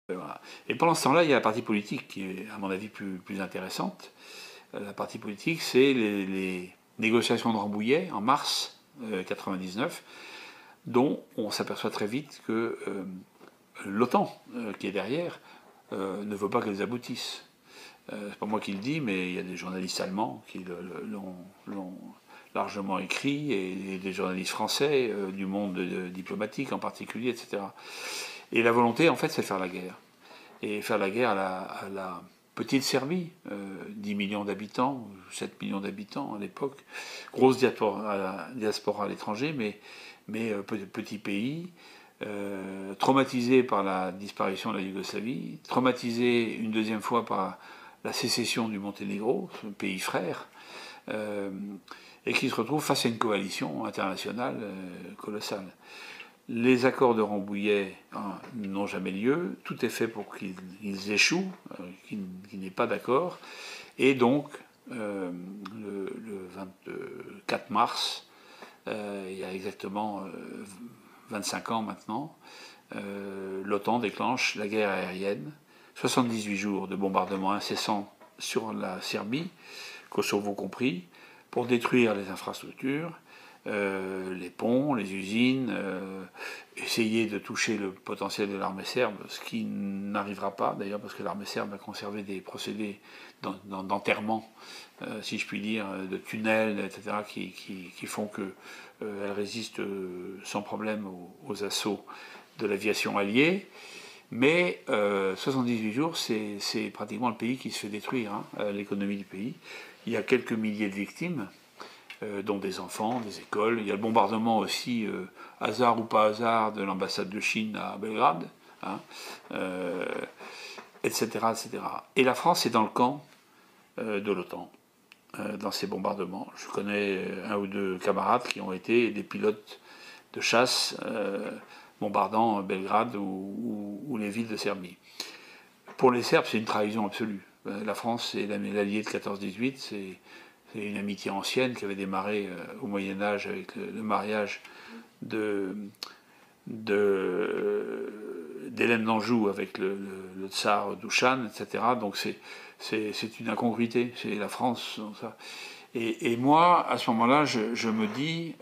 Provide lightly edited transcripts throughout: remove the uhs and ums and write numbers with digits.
Voilà. Et pendant ce temps-là, il y a la partie politique qui est, à mon avis, plus intéressante. La partie politique, c'est les négociations de Rambouillet en mars 99, dont on s'aperçoit très vite que l'OTAN, qui est derrière, ne veut pas qu'elles aboutissent. C'est pas moi qui le dis, mais il y a des journalistes allemands qui l'ont largement écrit, et des journalistes français, du monde diplomatique en particulier, etc. Et la volonté, en fait, c'est de faire la guerre. Et faire la guerre à la petite Serbie, 10 millions d'habitants, 7 millions d'habitants à l'époque, grosse diaspora à l'étranger, mais petit pays, traumatisé par la disparition de la Yougoslavie, traumatisé une deuxième fois par la sécession du Monténégro, ce pays frère, et qui se retrouve face à une coalition internationale colossale. Les accords de Rambouillet n'ont jamais lieu, tout est fait pour qu'ils échouent, qu'ils n'aient pas d'accord, et donc le 24 mars, il y a exactement 25 ans maintenant, l'OTAN déclenche la guerre aérienne, 78 jours de bombardements incessants sur la Serbie, Kosovo compris, pour détruire les infrastructures, les ponts, les usines, essayer de toucher le potentiel de l'armée serbe, ce qui n'arrivera pas d'ailleurs parce que l'armée serbe a conservé des procédés d'enterrement, si je puis dire, de tunnels, etc., qui font qu'elle résiste sans problème aux assauts de l'aviation alliée. Mais 78 jours, c'est pratiquement le pays qui se fait détruire, hein, l'économie du pays. Il y a quelques milliers de victimes, dont des enfants, des écoles. Il y a le bombardement aussi, hasard ou pas hasard, de l'ambassade de Chine à Belgrade, hein, etc., etc. Et la France est dans le camp de l'OTAN, dans ces bombardements. Je connais un ou deux camarades qui ont été des pilotes de chasse bombardant Belgrade ou les villes de Serbie. Pour les Serbes, c'est une trahison absolue. La France, c'est l'allié de 14-18, c'est une amitié ancienne qui avait démarré au Moyen-Âge avec le mariage d'Hélène d'Anjou avec le tsar Douchan, etc. Donc c'est une incongruité, c'est la France. Ça. Et moi, à ce moment-là, je me dis,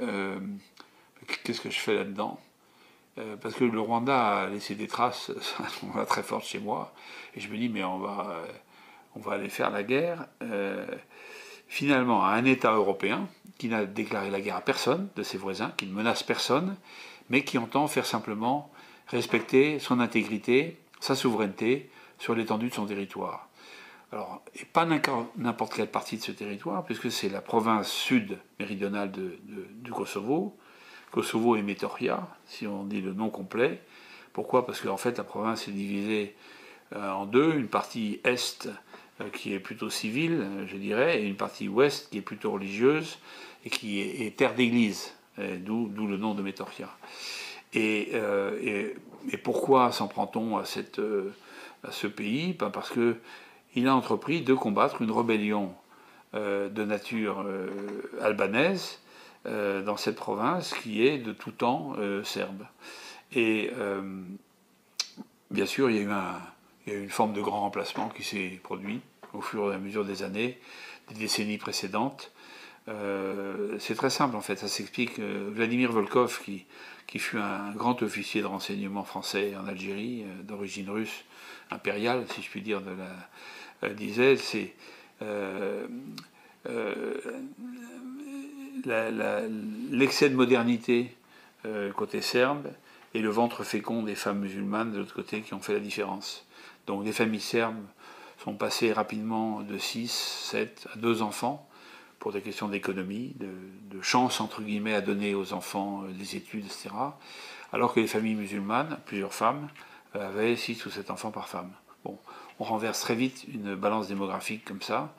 qu'est-ce que je fais là-dedans, parce que le Rwanda a laissé des traces très fortes chez moi, et je me dis, mais on va aller faire la guerre, finalement, à un État européen qui n'a déclaré la guerre à personne de ses voisins, qui ne menace personne, mais qui entend faire simplement respecter son intégrité, sa souveraineté sur l'étendue de son territoire. Alors, et pas n'importe quelle partie de ce territoire, puisque c'est la province sud méridionale du Kosovo, Kosovo et Metohija, si on dit le nom complet. Pourquoi? Parce qu'en fait, la province est divisée en deux, une partie est qui est plutôt civile, je dirais, et une partie ouest qui est plutôt religieuse et qui est terre d'église, d'où le nom de Metohija. Et pourquoi s'en prend-on à ce pays? Parce qu'il a entrepris de combattre une rébellion de nature albanaise dans cette province qui est de tout temps serbe. Et bien sûr, il y a eu une forme de grand remplacement qui s'est produit au fur et à mesure des années, des décennies précédentes. C'est très simple en fait, ça s'explique. Vladimir Volkov, qui fut un grand officier de renseignement français en Algérie, d'origine russe, impériale, si je puis dire, disait, c'est l'excès de modernité côté serbe et le ventre fécond des femmes musulmanes de l'autre côté qui ont fait la différence. Donc les familles serbes sont passées rapidement de 6, 7 à 2 enfants pour des questions d'économie, de chance entre guillemets à donner aux enfants des études, etc. Alors que les familles musulmanes, plusieurs femmes, avaient 6 ou 7 enfants par femme. Bon, on renverse très vite une balance démographique comme ça.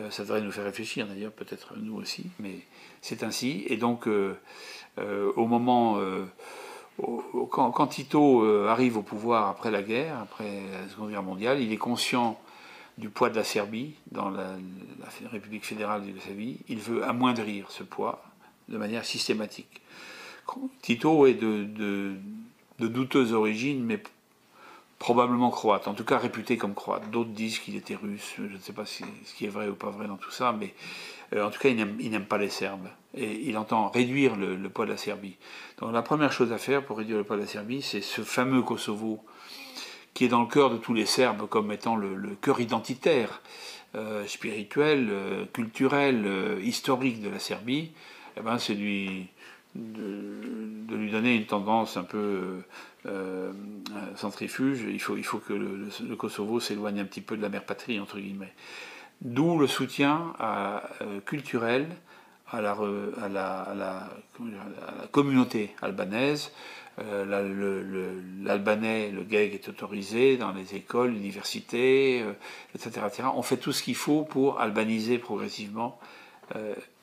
Ça devrait nous faire réfléchir d'ailleurs, peut-être nous aussi, mais c'est ainsi. Et donc, au moment, quand Tito arrive au pouvoir après la guerre, après la Seconde Guerre mondiale, il est conscient du poids de la Serbie dans la République fédérale de Yougoslavie. Il veut amoindrir ce poids de manière systématique. Tito est de douteuse origine, mais probablement croate, en tout cas réputé comme croate. D'autres disent qu'il était russe, je ne sais pas ce qui est vrai ou pas vrai dans tout ça, mais en tout cas il n'aime pas les Serbes. Et il entend réduire le poids de la Serbie. Donc la première chose à faire pour réduire le poids de la Serbie, c'est ce fameux Kosovo qui est dans le cœur de tous les Serbes comme étant le cœur identitaire, spirituel, culturel, historique de la Serbie. Eh ben, c'est de lui donner une tendance un peu centrifuge. Il faut que le Kosovo s'éloigne un petit peu de la mère patrie, entre guillemets. D'où le soutien culturel à la communauté albanaise. L'albanais, le GEG est autorisé dans les écoles, universités, etc., etc. On fait tout ce qu'il faut pour albaniser progressivement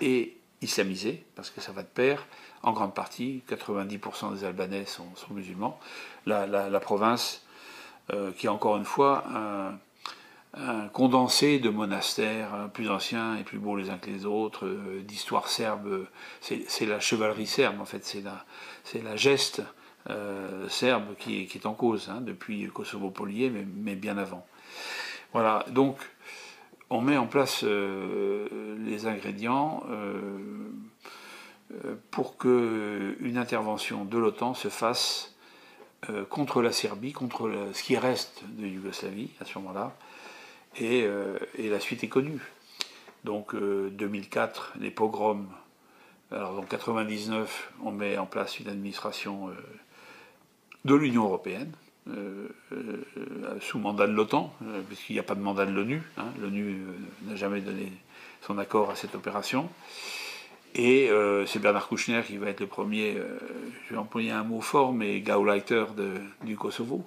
et islamiser, parce que ça va de pair. En grande partie, 90% des Albanais sont musulmans. La province, qui est encore une fois un condensé de monastères plus anciens et plus beaux les uns que les autres, d'histoire serbe. C'est la chevalerie serbe, en fait, c'est la geste serbe qui est en cause, hein, depuis Kosovo-Polier, mais bien avant. Voilà, donc on met en place les ingrédients pour qu'une intervention de l'OTAN se fasse contre la Serbie, contre ce qui reste de Yougoslavie à ce moment-là, et la suite est connue. Donc 2004, les pogroms. Alors en 99, on met en place une administration de l'Union européenne, sous mandat de l'OTAN, puisqu'il n'y a pas de mandat de l'ONU. Hein. L'ONU n'a jamais donné son accord à cette opération. Et c'est Bernard Kouchner qui va être le premier, je vais employer un mot fort, mais Gauleiter du Kosovo.